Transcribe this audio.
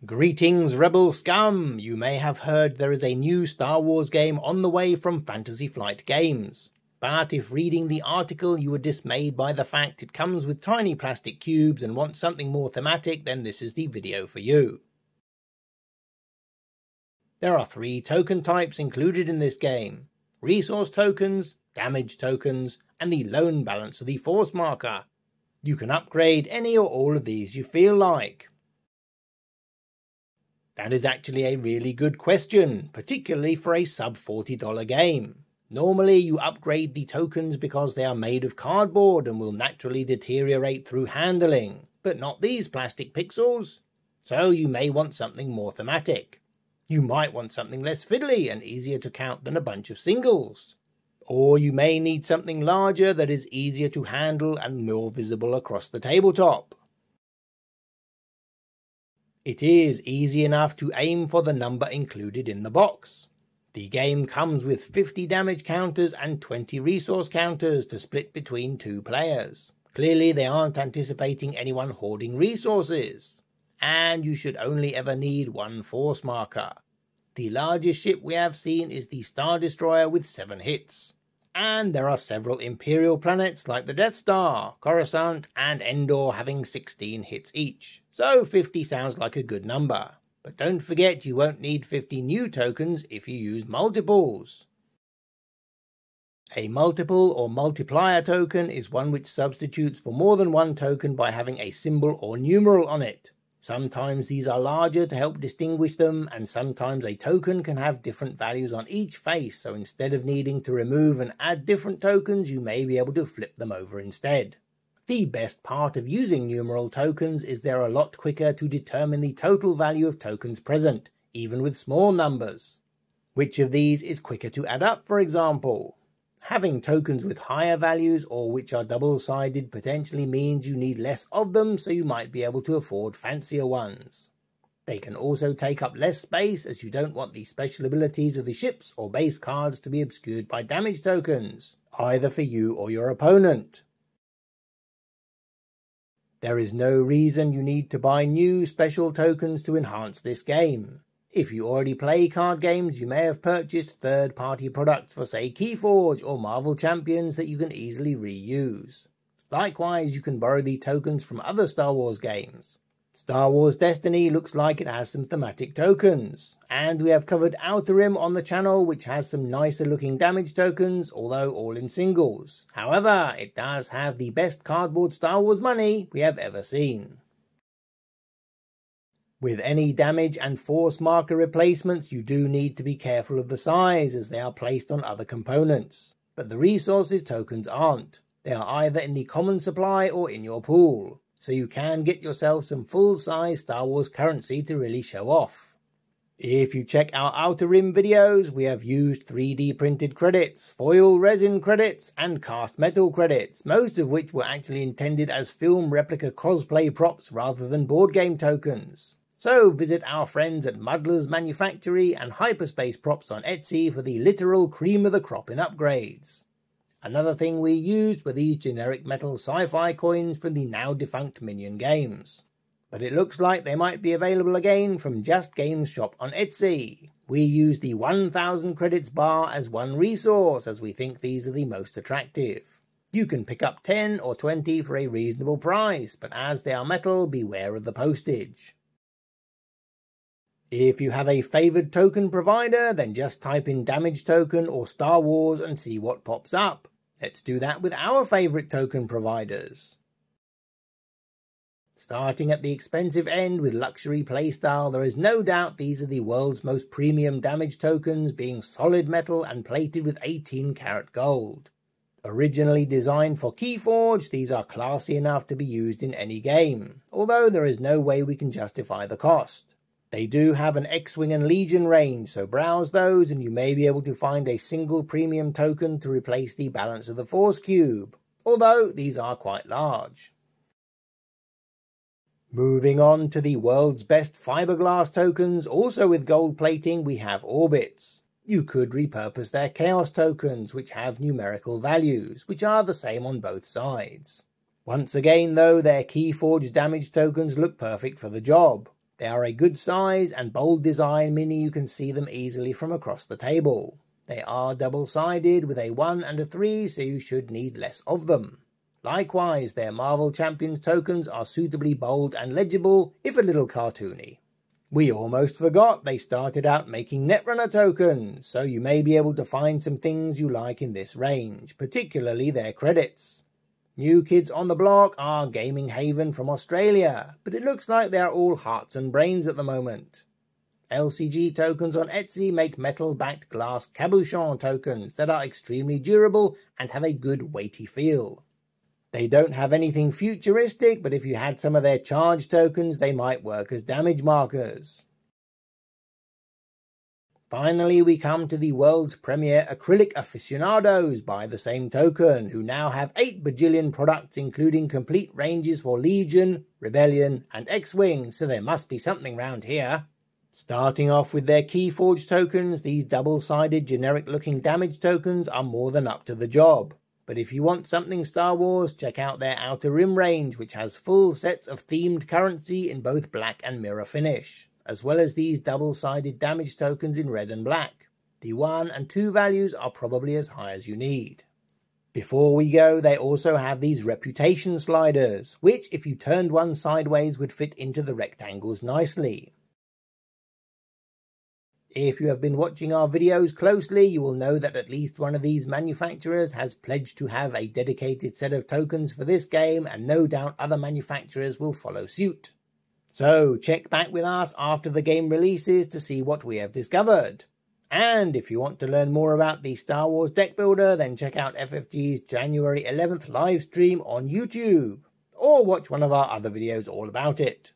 Greetings, rebel scum! You may have heard there is a new Star Wars game on the way from Fantasy Flight Games. But if reading the article you were dismayed by the fact it comes with tiny plastic cubes and want something more thematic, then this is the video for you. There are 3 token types included in this game: resource tokens, damage tokens, and the lone balance of the force marker. You can upgrade any or all of these you feel like. That is actually a really good question, particularly for a sub $40 game. Normally you upgrade the tokens because they are made of cardboard and will naturally deteriorate through handling, but not these plastic pixels. So you may want something more thematic. You might want something less fiddly and easier to count than a bunch of singles. Or you may need something larger that is easier to handle and more visible across the tabletop. It is easy enough to aim for the number included in the box. The game comes with 50 damage counters and 20 resource counters to split between 2 players. Clearly they aren't anticipating anyone hoarding resources. And you should only ever need 1 force marker. The largest ship we have seen is the Star Destroyer with 7 hits. And there are several Imperial planets like the Death Star, Coruscant and Endor having 16 hits each. So 50 sounds like a good number. But don't forget you won't need 50 new tokens if you use multiples. A multiple or multiplier token is one which substitutes for more than 1 token by having a symbol or numeral on it. Sometimes these are larger to help distinguish them, and sometimes a token can have different values on each face, so instead of needing to remove and add different tokens, you may be able to flip them over instead. The best part of using numeral tokens is they're a lot quicker to determine the total value of tokens present, even with small numbers. Which of these is quicker to add up, for example? Having tokens with higher values or which are double-sided potentially means you need less of them, so you might be able to afford fancier ones. They can also take up less space as you don't want the special abilities of the ships or base cards to be obscured by damage tokens, either for you or your opponent. There is no reason you need to buy new special tokens to enhance this game. If you already play card games, you may have purchased third-party products for say Keyforge or Marvel Champions that you can easily reuse. Likewise, you can borrow the tokens from other Star Wars games. Star Wars Destiny looks like it has some thematic tokens, and we have covered Outer Rim on the channel, which has some nicer looking damage tokens, although all in singles. However, it does have the best cardboard Star Wars money we have ever seen. With any damage and force marker replacements, you do need to be careful of the size as they are placed on other components. But the resources tokens aren't. They are either in the common supply or in your pool. So you can get yourself some full-size Star Wars currency to really show off. If you check our Outer Rim videos, we have used 3D printed credits, foil resin credits, and cast metal credits, most of which were actually intended as film replica cosplay props rather than board game tokens. So visit our friends at Muddler's Manufactory and Hyperspace Props on Etsy for the literal cream of the crop in upgrades. Another thing we used were these generic metal sci-fi coins from the now defunct Minion games. But it looks like they might be available again from Just Games shop on Etsy. We use the 1000 credits bar as one resource as we think these are the most attractive. You can pick up 10 or 20 for a reasonable price, but as they are metal, beware of the postage. If you have a favoured token provider, then just type in damage token or Star Wars and see what pops up. Let's do that with our favourite token providers. Starting at the expensive end with luxury playstyle, there is no doubt these are the world's most premium damage tokens, being solid metal and plated with 18 karat gold. Originally designed for Keyforge, these are classy enough to be used in any game, although there is no way we can justify the cost. They do have an X-Wing and Legion range, so browse those and you may be able to find a single premium token to replace the balance of the Force Cube, although these are quite large. Moving on to the world's best fiberglass tokens, also with gold plating, we have Orbits. You could repurpose their Chaos tokens, which have numerical values, which are the same on both sides. Once again though, their Keyforge damage tokens look perfect for the job. They are a good size and bold design, meaning you can see them easily from across the table. They are double-sided with a 1 and a 3, so you should need less of them. Likewise, their Marvel Champions tokens are suitably bold and legible, if a little cartoony. We almost forgot they started out making Netrunner tokens, so you may be able to find some things you like in this range, particularly their credits. New kids on the block are Gaming Haven from Australia, but it looks like they are all hearts and brains at the moment. LCG tokens on Etsy make metal-backed glass cabochon tokens that are extremely durable and have a good weighty feel. They don't have anything futuristic, but if you had some of their charge tokens, they might work as damage markers. Finally, we come to the world's premier acrylic aficionados by the same token, who now have 8 bajillion products including complete ranges for Legion, Rebellion and X-Wing, so there must be something round here. Starting off with their Keyforge tokens, these double-sided generic-looking damage tokens are more than up to the job. But if you want something Star Wars, check out their Outer Rim range, which has full sets of themed currency in both black and mirror finish, as well as these double-sided damage tokens in red and black. The 1 and 2 values are probably as high as you need. Before we go, they also have these reputation sliders, which if you turned one sideways would fit into the rectangles nicely. If you have been watching our videos closely, you will know that at least one of these manufacturers has pledged to have a dedicated set of tokens for this game, and no doubt other manufacturers will follow suit. So check back with us after the game releases to see what we have discovered. And if you want to learn more about the Star Wars deck builder, then check out FFG's January 11th live stream on YouTube, or watch one of our other videos all about it.